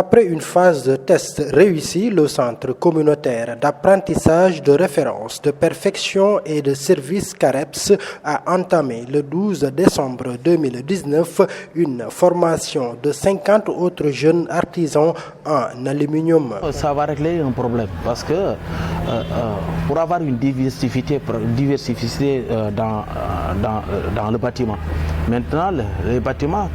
Après une phase de test réussie, le centre communautaire d'apprentissage de référence, de perfection et de service CAREPS a entamé le 12 décembre 2019 une formation de 50 autres jeunes artisans en aluminium. Ça va régler un problème parce que pour avoir une diversité dans le bâtiment. Maintenant,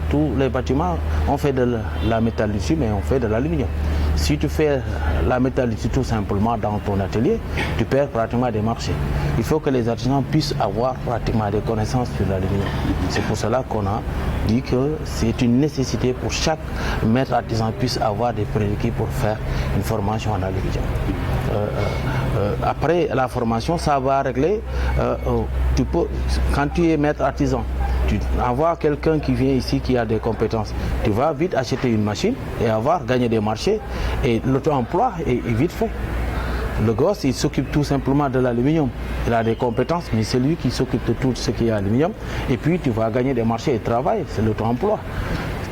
tous les bâtiments, on fait de la métallurgie, mais on fait de l'aluminium. Si tu fais la métallurgie tout simplement dans ton atelier, tu perds pratiquement des marchés. Il faut que les artisans puissent avoir pratiquement des connaissances sur l'aluminium. C'est pour cela qu'on a dit que c'est une nécessité pour chaque maître artisan puisse avoir des prérequis pour faire une formation en aluminium. Après la formation, ça va régler. Quand tu es maître artisan, tu envoies quelqu'un qui vient ici qui a des compétences. Tu vas vite acheter une machine et gagner des marchés et l'auto-emploi est vite fait. Le gosse, il s'occupe tout simplement de l'aluminium. Il a des compétences, mais c'est lui qui s'occupe de tout ce qui est aluminium. Et puis tu vas gagner des marchés et travailler, c'est l'auto-emploi.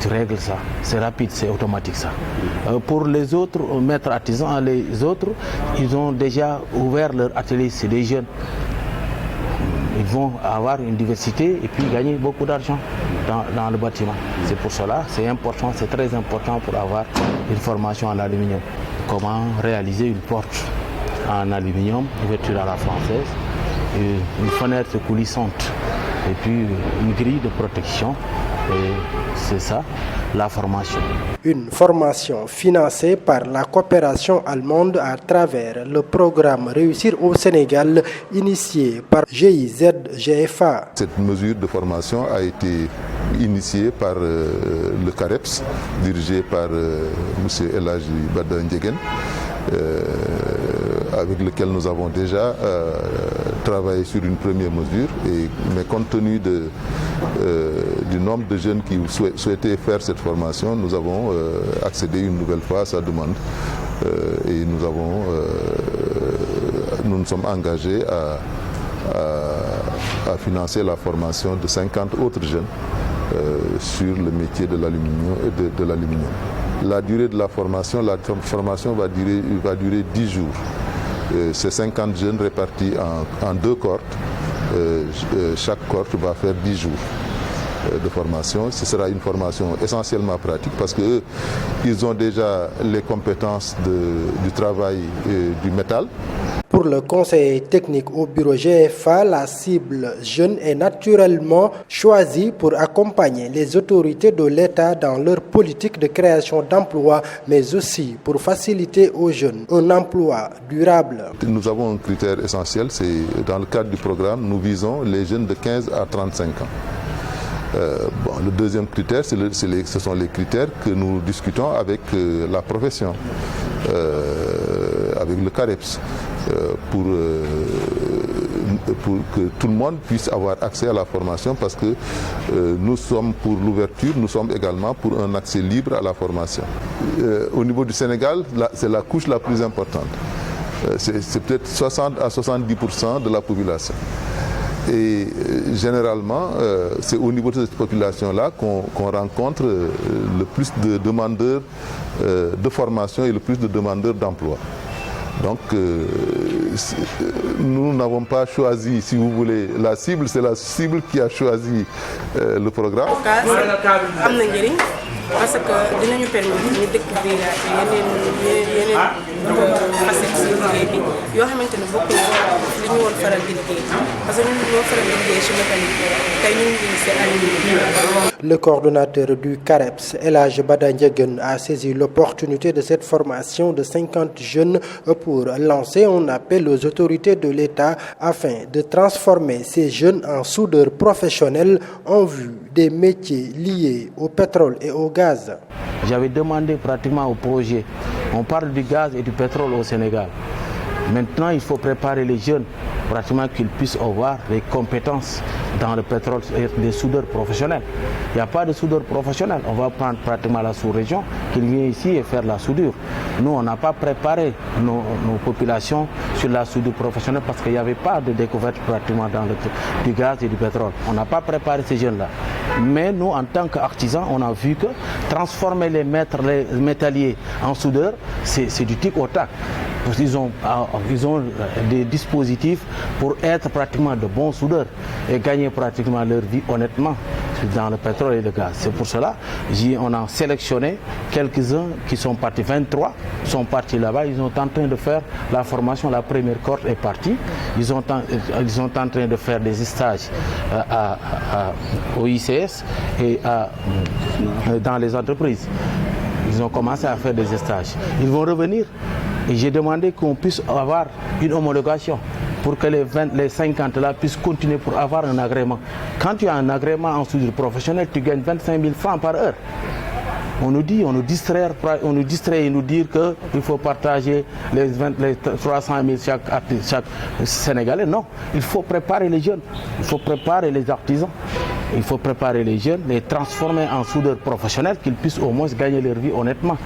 Tu règles ça, c'est rapide, c'est automatique ça. Pour les autres maîtres artisans, les autres, ils ont déjà ouvert leur atelier, c'est des jeunes. Ils vont avoir une diversité et puis gagner beaucoup d'argent dans le bâtiment. C'est pour cela, c'est important, c'est très important pour avoir une formation en aluminium. Comment réaliser une porte en aluminium, ouverture à la française, une fenêtre coulissante et puis une grille de protection. Et c'est ça, la formation. Une formation financée par la coopération allemande à travers le programme Réussir au Sénégal, initié par GIZ-GFA. Cette mesure de formation a été initiée par le CAREPS, dirigé par M. El Hadji Bada Ndiéguène, avec lequel nous avons déjà travaillé sur une première mesure. Mais compte tenu du nombre de jeunes qui souhaitaient faire cette formation, nous avons accédé une nouvelle fois à sa demande et nous nous sommes engagés à financer la formation de 50 autres jeunes sur le métier de l'aluminium. La durée de la formation va durer 10 jours. Ces 50 jeunes répartis en 2 cohortes. Chaque cohorte va faire 10 jours de formation. Ce sera une formation essentiellement pratique parce qu'ils ont déjà les compétences du travail du métal. Pour le conseil technique au bureau GFA, la cible jeune est naturellement choisie pour accompagner les autorités de l'État dans leur politique de création d'emplois, mais aussi pour faciliter aux jeunes un emploi durable. Nous avons un critère essentiel, c'est dans le cadre du programme, nous visons les jeunes de 15 à 35 ans. Le deuxième critère, ce sont les critères que nous discutons avec la profession, avec le CAREPS, pour que tout le monde puisse avoir accès à la formation parce que nous sommes pour l'ouverture, nous sommes également pour un accès libre à la formation. Au niveau du Sénégal, c'est la couche la plus importante. C'est peut-être 60 à 70% de la population. Et généralement, c'est au niveau de cette population-là qu'on rencontre le plus de demandeurs de formation et le plus de demandeurs d'emploi. Donc, nous n'avons pas choisi, si vous voulez, la cible, c'est la cible qui a choisi le programme. Parce que dinañu permettre ñu découvrir yeneen facettes liggéey bi yoo xamante ne bokk na li ñu woon faral di liggéey parce que ñun ñoo faral di liggéey ci métallique tey ñu ngi lycée aluminium. Le coordonnateur du CAREPS, El Hadji Bada Ndiéguène, a saisi l'opportunité de cette formation de 50 jeunes pour lancer un appel aux autorités de l'État afin de transformer ces jeunes en soudeurs professionnels en vue des métiers liés au pétrole et au gaz. J'avais demandé pratiquement au projet, on parle du gaz et du pétrole au Sénégal. Maintenant, il faut préparer les jeunes, pratiquement qu'ils puissent avoir des compétences dans le pétrole et des soudeurs professionnels. Il n'y a pas de soudeur professionnel. On va prendre pratiquement la sous-région, qu'ils viennent ici et faire la soudure. Nous, on n'a pas préparé nos populations sur la soudure professionnelle parce qu'il n'y avait pas de découverte pratiquement dans du gaz et du pétrole. On n'a pas préparé ces jeunes-là. Mais nous, en tant qu'artisans, on a vu que transformer les métalliers en soudeurs, c'est du tic au tac. Parce qu'ils ont des dispositifs pour être pratiquement de bons soudeurs et gagner pratiquement leur vie honnêtement dans le pétrole et le gaz. C'est pour cela qu'on a sélectionné quelques-uns qui sont partis, 23 sont partis là-bas, ils sont en train de faire la formation, la première cohorte est partie, ils sont en train de faire des stages au ICS et dans les entreprises. Ils ont commencé à faire des stages. Ils vont revenir et j'ai demandé qu'on puisse avoir une homologation pour que les 50 là puissent continuer pour avoir un agrément. Quand tu as un agrément en soudure professionnelle, tu gagnes 25 000 francs par heure. On nous distrait et nous dire qu'il faut partager les 300 000 chaque Sénégalais. Non, il faut préparer les jeunes, il faut préparer les artisans, il faut préparer les jeunes, les transformer en soudeurs professionnels, qu'ils puissent au moins gagner leur vie honnêtement.